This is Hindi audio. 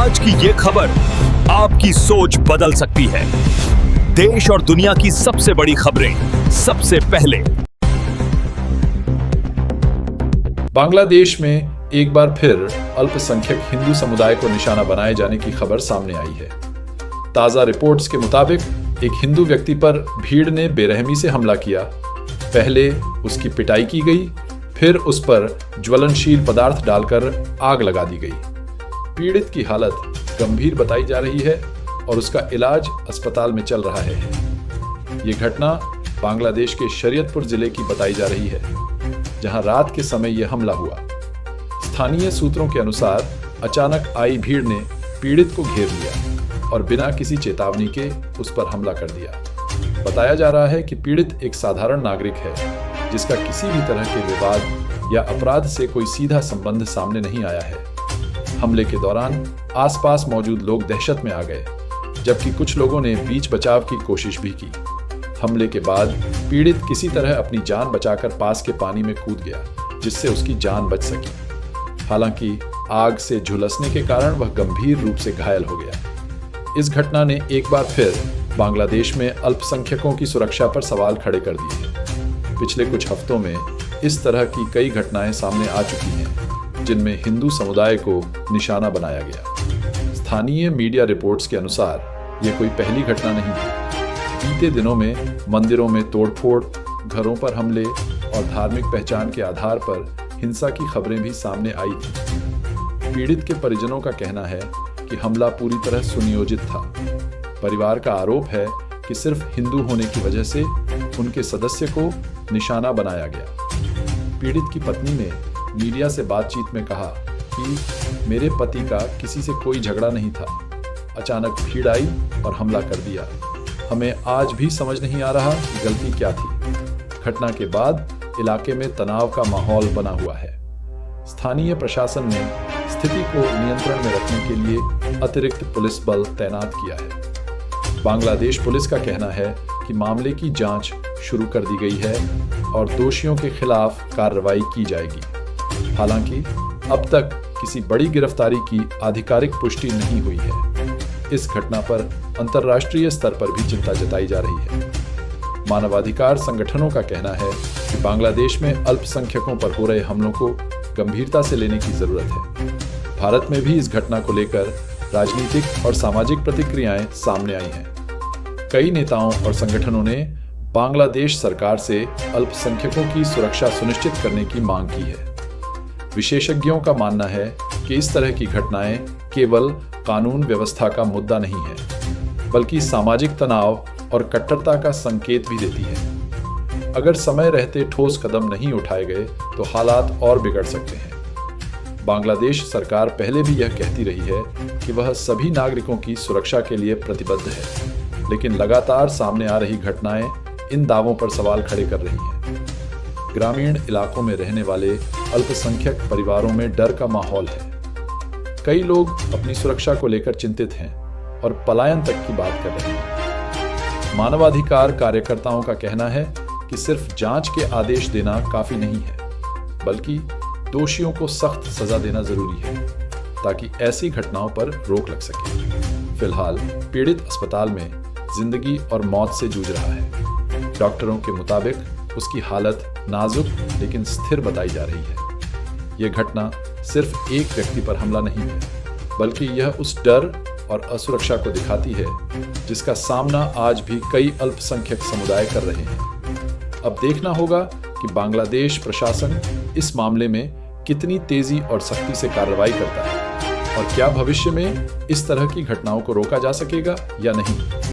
आज की ये खबर आपकी सोच बदल सकती है। देश और दुनिया की सबसे बड़ी खबरें सबसे पहले। बांग्लादेश में एक बार फिर अल्पसंख्यक हिंदू समुदाय को निशाना बनाए जाने की खबर सामने आई है। ताजा रिपोर्ट्स के मुताबिक एक हिंदू व्यक्ति पर भीड़ ने बेरहमी से हमला किया। पहले उसकी पिटाई की गई, फिर उस पर ज्वलनशील पदार्थ डालकर आग लगा दी गई। पीड़ित की हालत गंभीर बताई जा रही है और उसका इलाज अस्पताल में चल रहा है। ये घटना बांग्लादेश के शरीयतपुर जिले की बताई जा रही है, जहां रात के समय यह हमला हुआ। स्थानीय सूत्रों के अनुसार अचानक आई भीड़ ने पीड़ित को घेर लिया और बिना किसी चेतावनी के उस पर हमला कर दिया। बताया जा रहा है कि पीड़ित एक साधारण नागरिक है, जिसका किसी भी तरह के विवाद या अपराध से कोई सीधा संबंध सामने नहीं आया है। हमले के दौरान आसपास मौजूद लोग दहशत में आ गए, जबकि कुछ लोगों ने बीच बचाव की कोशिश भी की। हमले के बाद पीड़ित किसी तरह अपनी जान बचाकर पास के पानी में कूद गया, जिससे उसकी जान बच सकी। हालांकि आग से झुलसने के कारण वह गंभीर रूप से घायल हो गया। इस घटना ने एक बार फिर बांग्लादेश में अल्पसंख्यकों की सुरक्षा पर सवाल खड़े कर दिए हैं। पिछले कुछ हफ्तों में इस तरह की कई घटनाएं सामने आ चुकी हैं, जिनमें हिंदू समुदाय को निशाना बनाया गया। स्थानीय मीडिया रिपोर्ट्स के अनुसार ये कोई पहली घटना नहीं है। बीते दिनों में मंदिरों में तोड़फोड़, घरों पर हमले और धार्मिक पहचान के आधार पर हिंसा की खबरें भी सामने आई थी। पीड़ित के परिजनों का कहना है कि हमला पूरी तरह सुनियोजित था। परिवार का आरोप है कि सिर्फ हिंदू होने की वजह से उनके सदस्य को निशाना बनाया गया। पीड़ित की पत्नी ने मीडिया से बातचीत में कहा कि मेरे पति का किसी से कोई झगड़ा नहीं था, अचानक भीड़ आई और हमला कर दिया। हमें आज भी समझ नहीं आ रहा कि गलती क्या थी। घटना के बाद इलाके में तनाव का माहौल बना हुआ है। स्थानीय प्रशासन ने स्थिति को नियंत्रण में रखने के लिए अतिरिक्त पुलिस बल तैनात किया है। बांग्लादेश पुलिस का कहना है कि मामले की जांच शुरू कर दी गई है और दोषियों के खिलाफ कार्रवाई की जाएगी। हालांकि अब तक किसी बड़ी गिरफ्तारी की आधिकारिक पुष्टि नहीं हुई है। इस घटना पर अंतर्राष्ट्रीय स्तर पर भी चिंता जताई जा रही है। मानवाधिकार संगठनों का कहना है कि बांग्लादेश में अल्पसंख्यकों पर हो रहे हमलों को गंभीरता से लेने की जरूरत है। भारत में भी इस घटना को लेकर राजनीतिक और सामाजिक प्रतिक्रियाएं सामने आई हैं। कई नेताओं और संगठनों ने बांग्लादेश सरकार से अल्पसंख्यकों की सुरक्षा सुनिश्चित करने की मांग की है। विशेषज्ञों का मानना है कि इस तरह की घटनाएं केवल कानून व्यवस्था का मुद्दा नहीं है, बल्कि सामाजिक तनाव और कट्टरता का संकेत भी देती है। अगर समय रहते ठोस कदम नहीं उठाए गए तो हालात और बिगड़ सकते हैं। बांग्लादेश सरकार पहले भी यह कहती रही है कि वह सभी नागरिकों की सुरक्षा के लिए प्रतिबद्ध है, लेकिन लगातार सामने आ रही घटनाएं इन दावों पर सवाल खड़े कर रही हैं। ग्रामीण इलाकों में रहने वाले अल्पसंख्यक परिवारों में डर का माहौल है। कई लोग अपनी सुरक्षा को लेकर चिंतित हैं और पलायन तक की बात कर रहे हैं। मानवाधिकार कार्यकर्ताओं का कहना है कि सिर्फ जांच के आदेश देना काफी नहीं है, बल्कि दोषियों को सख्त सजा देना जरूरी है, ताकि ऐसी घटनाओं पर रोक लग सके। फिलहाल पीड़ित अस्पताल में जिंदगी और मौत से जूझ रहा है। डॉक्टरों के मुताबिक उसकी हालत नाजुक लेकिन स्थिर बताई जा रही है। यह घटना सिर्फ एक व्यक्ति पर हमला नहीं है, बल्कि यह उस डर और असुरक्षा को दिखाती है जिसका सामना आज भी कई अल्पसंख्यक समुदाय कर रहे हैं। अब देखना होगा कि बांग्लादेश प्रशासन इस मामले में कितनी तेजी और सख्ती से कार्रवाई करता है और क्या भविष्य में इस तरह की घटनाओं को रोका जा सकेगा या नहीं।